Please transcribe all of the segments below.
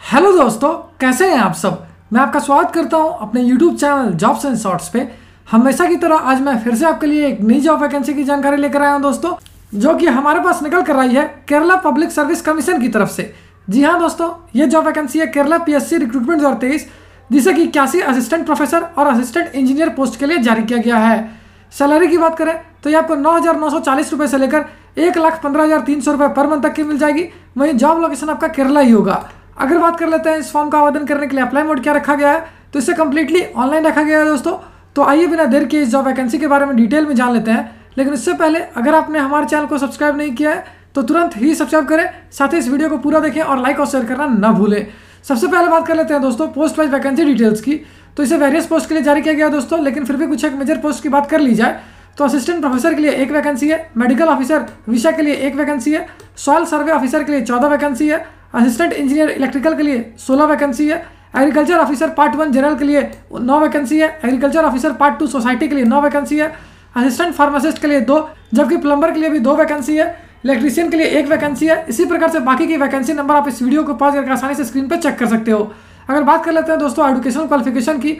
Hello दोस्तों, कैसे हैं आप सब। मैं आपका स्वागत करता हूं अपने YouTube channel jobs and shorts पे। हमेशा की तरह आज मैं फिर से आपके लिए एक नई जॉब वैकेंसी की जानकारी लेकर आया हूं दोस्तों, जो कि हमारे पास निकल कर आई है केरला पब्लिक सर्विस कमीशन की तरफ से। जी हाँ दोस्तों, ये जॉब वैकेंसी है केरला PSC रिक्रूटमेंट 2023, जिसे कि 81 असिस्टेंट प्रोफेसर और असिस्टेंट इंजीनियर पोस्ट के लिए जारी किया गया है। सैलरी की बात करें तो ये आपको 9,940 रुपये से लेकर 1,15,300 रुपये पर मंथ तक की मिल जाएगी। वहीं जॉब लोकेशन आपका केरला ही होगा। अगर बात कर लेते हैं इस फॉर्म का आवेदन करने के लिए अप्लाई मोड क्या रखा गया है, तो इसे कम्प्लीटली ऑनलाइन रखा गया है दोस्तों। तो आइए बिना देर किए इस जॉब वैकेंसी के बारे में डिटेल में जान लेते हैं। लेकिन इससे पहले अगर आपने हमारे चैनल को सब्सक्राइब नहीं किया है तो तुरंत ही सब्सक्राइब करें, साथ ही इस वीडियो को पूरा देखें और लाइक और शेयर करना ना भूलें। सबसे पहले बात कर लेते हैं दोस्तों पोस्ट वाइज वैकेंसी डिटेल्स की। तो इसे वेरियस पोस्ट के लिए जारी किया गया दोस्तों, लेकिन फिर भी कुछ एक मेजर पोस्ट की बात कर ली जाए तो असिस्टेंट प्रोफेसर के लिए एक वैकेंसी है, मेडिकल ऑफिसर विषय के लिए एक वैकेंसी है, सॉइल सर्वे ऑफिसर के लिए 14 वैकेंसी है, असिस्टेंट इंजीनियर इलेक्ट्रिकल के लिए 16 वैकेंसी है, एग्रीकल्चर ऑफिसर पार्ट 1 जनरल के लिए 9 वैकेंसी है, एग्रीकल्चर ऑफिसर पार्ट 2 सोसाइटी के लिए 9 वैकेंसी है, असिस्टेंट फार्मासिस्ट के लिए 2, जबकि प्लम्बर के लिए भी 2 वैकेंसी है, इलेक्ट्रीशियन के लिए 1 वैकेंसी है। इसी प्रकार से बाकी की वैकेंसी नंबर आप इस वीडियो को पॉज करके आसानी से स्क्रीन पर चेक कर सकते हो। अगर बात कर लेते हैं दोस्तों एजुकेशनल क्वालिफिकेशन की,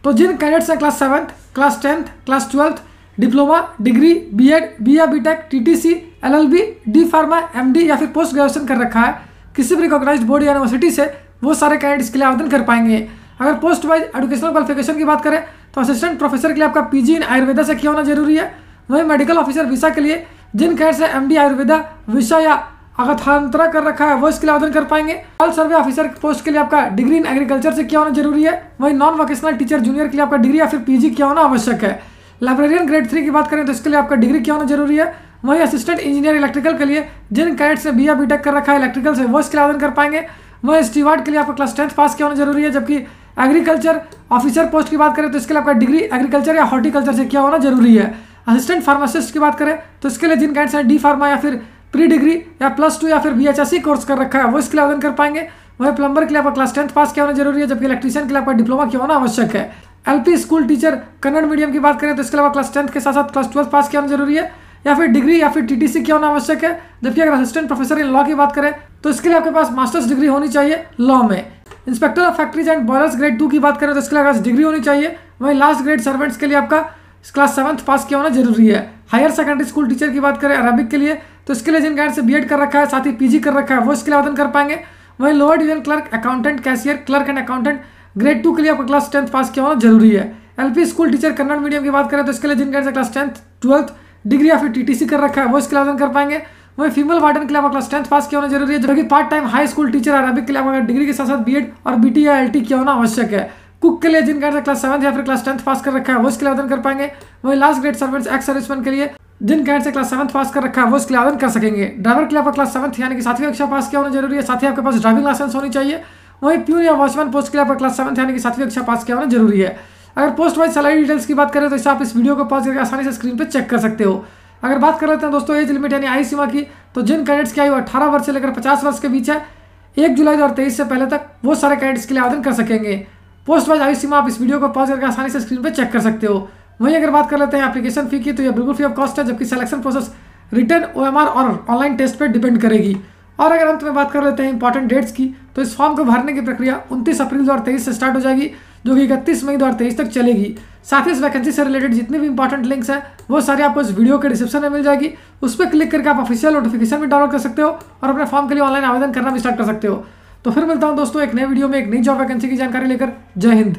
तो जिन कैंडिडेट्स ने class 7th, class 10th, class 12th, diploma, degree, BEd, BA, BTech, TTC, LLB, D pharma, MD या फिर पोस्ट ग्रेजुएशन कर रखा है किसी भी रिकॉग्नाइज्ड बोर्ड या यूनिवर्सिटी से, वो सारे कैंडिडेट्स के लिए आवेदन कर पाएंगे। अगर पोस्ट वाइज एजुकेशनल क्वालिफिकेशन की बात करें तो असिस्टेंट प्रोफेसर के लिए आपका PG इन आयुर्वेदा से किया होना जरूरी है। वहीं मेडिकल ऑफिसर वीसा के लिए जिन कैंडिडेट्स ने MD आयुर्वेदा विषय या अगथांतरा कर रखा है वो इसके लिए आवेदन कर पाएंगे। ऑल सर्वे ऑफिसर पोस्ट के लिए आपका डिग्री इन एग्रीकल्चर से किया होना जरूरी है। वहीं नॉन वोकेशनल टीचर जूनियर के लिए आपका डिग्री या फिर PG किया होना आवश्यक है। लाइब्रेरियन ग्रेड 3 की बात करें तो इसके लिए आपका डिग्री किया होना जरूरी है। वहीं असिस्टेंट इंजीनियर इलेक्ट्रिकल के लिए जिन कैडेट्स ने BA BTech कर रखा है इलेक्ट्रिकल से वो इसके लिए आवेदन कर पाएंगे। वहीं स्टीवार्ड के लिए आपका क्लास 10th पास किया होना जरूरी है। जबकि एग्रीकल्चर ऑफिसर पोस्ट की बात करें तो इसके लिए आपका डिग्री एग्रीकल्चर या हॉर्टिकल्चर से किया होना जरूरी है। असिस्टेंट फार्मासिस्ट की बात करें तो इसके लिए जिन कैडेट्स ने D फार्मा या फिर प्री डिग्री या +2 या फिर BHSC कोर्स कर रखा है वो इसके लिए आवेदन कर पाएंगे। वहीं प्लम्बर के लिए आपका क्लास 10th पास किया होना जरूरी है। जबकि इलेक्ट्रीशियन के लिए आपका डिप्लोमा किया होना आवश्यक है। LP school teacher Kannada medium की बात करें तो इसके अलावा क्लास 10th के साथ साथ क्लास 12th पास किया होना जरूरी है या फिर डिग्री या फिर TTC किया होना आवश्यक है। जबकि अगर असिस्टेंट प्रोफेसर इन लॉ की बात करें तो इसके लिए आपके पास मास्टर्स डिग्री होनी चाहिए लॉ में। Inspector of factories and boilers grade 2 की बात करें तो इसके लिए डिग्री होनी चाहिए। वहीं लास्ट ग्रेड सर्वेंट्स के लिए आपका क्लास 7th पास किया होना जरूरी है। हायर सेकेंडरी स्कूल टीचर की बात करें अरबिक के लिए तो इसके लिए जिन कैंडिडेट से BEd कर रखा है साथ ही PG कर रखा है वो इसके लिए आवेदन कर पाएंगे। वहीं lower division clerk, accountant, cashier, clerk and accountant grade 2 के लिए आपका क्लास 10th पास किया होना जरूरी है। LP school teacher Kannada medium की बात करें तो इसके लिए जिन candidate class 10th, 12th degree या फिर TTC कर रखा है वो इसके लिए आवेदन कर पाएंगे। वहीं फीमेल वार्डन के लिए आपका क्लास 10th पास किया होना जरूरी है। जबकि part time high school teacher Arabic के लिए आपका डिग्री के साथ साथ BEd और BT या LT किया होना आवश्यक है। कुक के लिए जिन कैंडिडेट क्लास 7th या फिर क्लास 10th पास कर रखा है वो इसके लिए आवेदन कर पाएंगे। वहीं last grade servants ex serviceman के लिए जिन कैंडिडेट से क्लास 7th पास कर रखा है वो इसके लिए आवेदन कर सकेंगे। ड्राइवर के लिए आपका क्लास 7th यानी कि 7वीं कक्षा पास किया होना जरूरी है, साथ ही आपके पास ड्राइविंग लाइसेंस होनी चाहिए। वहीं प्यून या वॉचमैन पोस्ट के लिए आपका क्लास 7th यानी कि 7वीं कक्षा पास किया होना जरूरी है। अगर पोस्ट वाइज सैलरी डिटेल्स की बात करें तो इसे आप इस वीडियो को पॉज करके आसानी से स्क्रीन पर चेक कर सकते हो। अगर बात कर लेते हैं दोस्तों एज लिमिट यानी आयु सीमा की, तो जिन कैंडिडेट्स की आयु 18 वर्ष से लेकर 50 वर्ष के बीच है 1 जुलाई 2023 से पहले तक वो सारे कैंडिडेट्स के लिए आवेदन कर सकेंगे। पोस्ट वाइज आयु सीमा आप इस वीडियो को पॉज करके आसानी से स्क्रीन पर चेक कर सकते हो। वहीं अगर बात कर लेते हैं एप्लीकेशन फी की, तो यह बिल्कुल फ्री ऑफ कॉस्ट है। जबकि सिलेक्शन प्रोसेस रिटर्न OMR और ऑनलाइन टेस्ट पर डिपेंड करेगी। और अगर अंत में बात कर लेते हैं इंपॉर्टेंट डेट्स की, तो इस फॉर्म को भरने की प्रक्रिया 29 अप्रैल 2023 से स्टार्ट हो जाएगी, जो कि 31 मई 2023 तक चलेगी। साथ ही इस वैकेंसी से रिलेटेड जितने भी इंपॉर्टेंट लिंक्स हैं वो सारे आपको इस वीडियो के डिस्क्रिप्शन में मिल जाएगी। उस पर क्लिक करके आप ऑफिशियल नोटिफिकेशन भी डाउनलोड कर सकते हो और अपने फॉर्म के लिए ऑनलाइन आवेदन करना भी स्टार्ट कर सकते हो। तो फिर मिलता हूँ दोस्तों एक नए वीडियो में एक नई जॉब वैकेंसी की जानकारी लेकर। जय हिंद।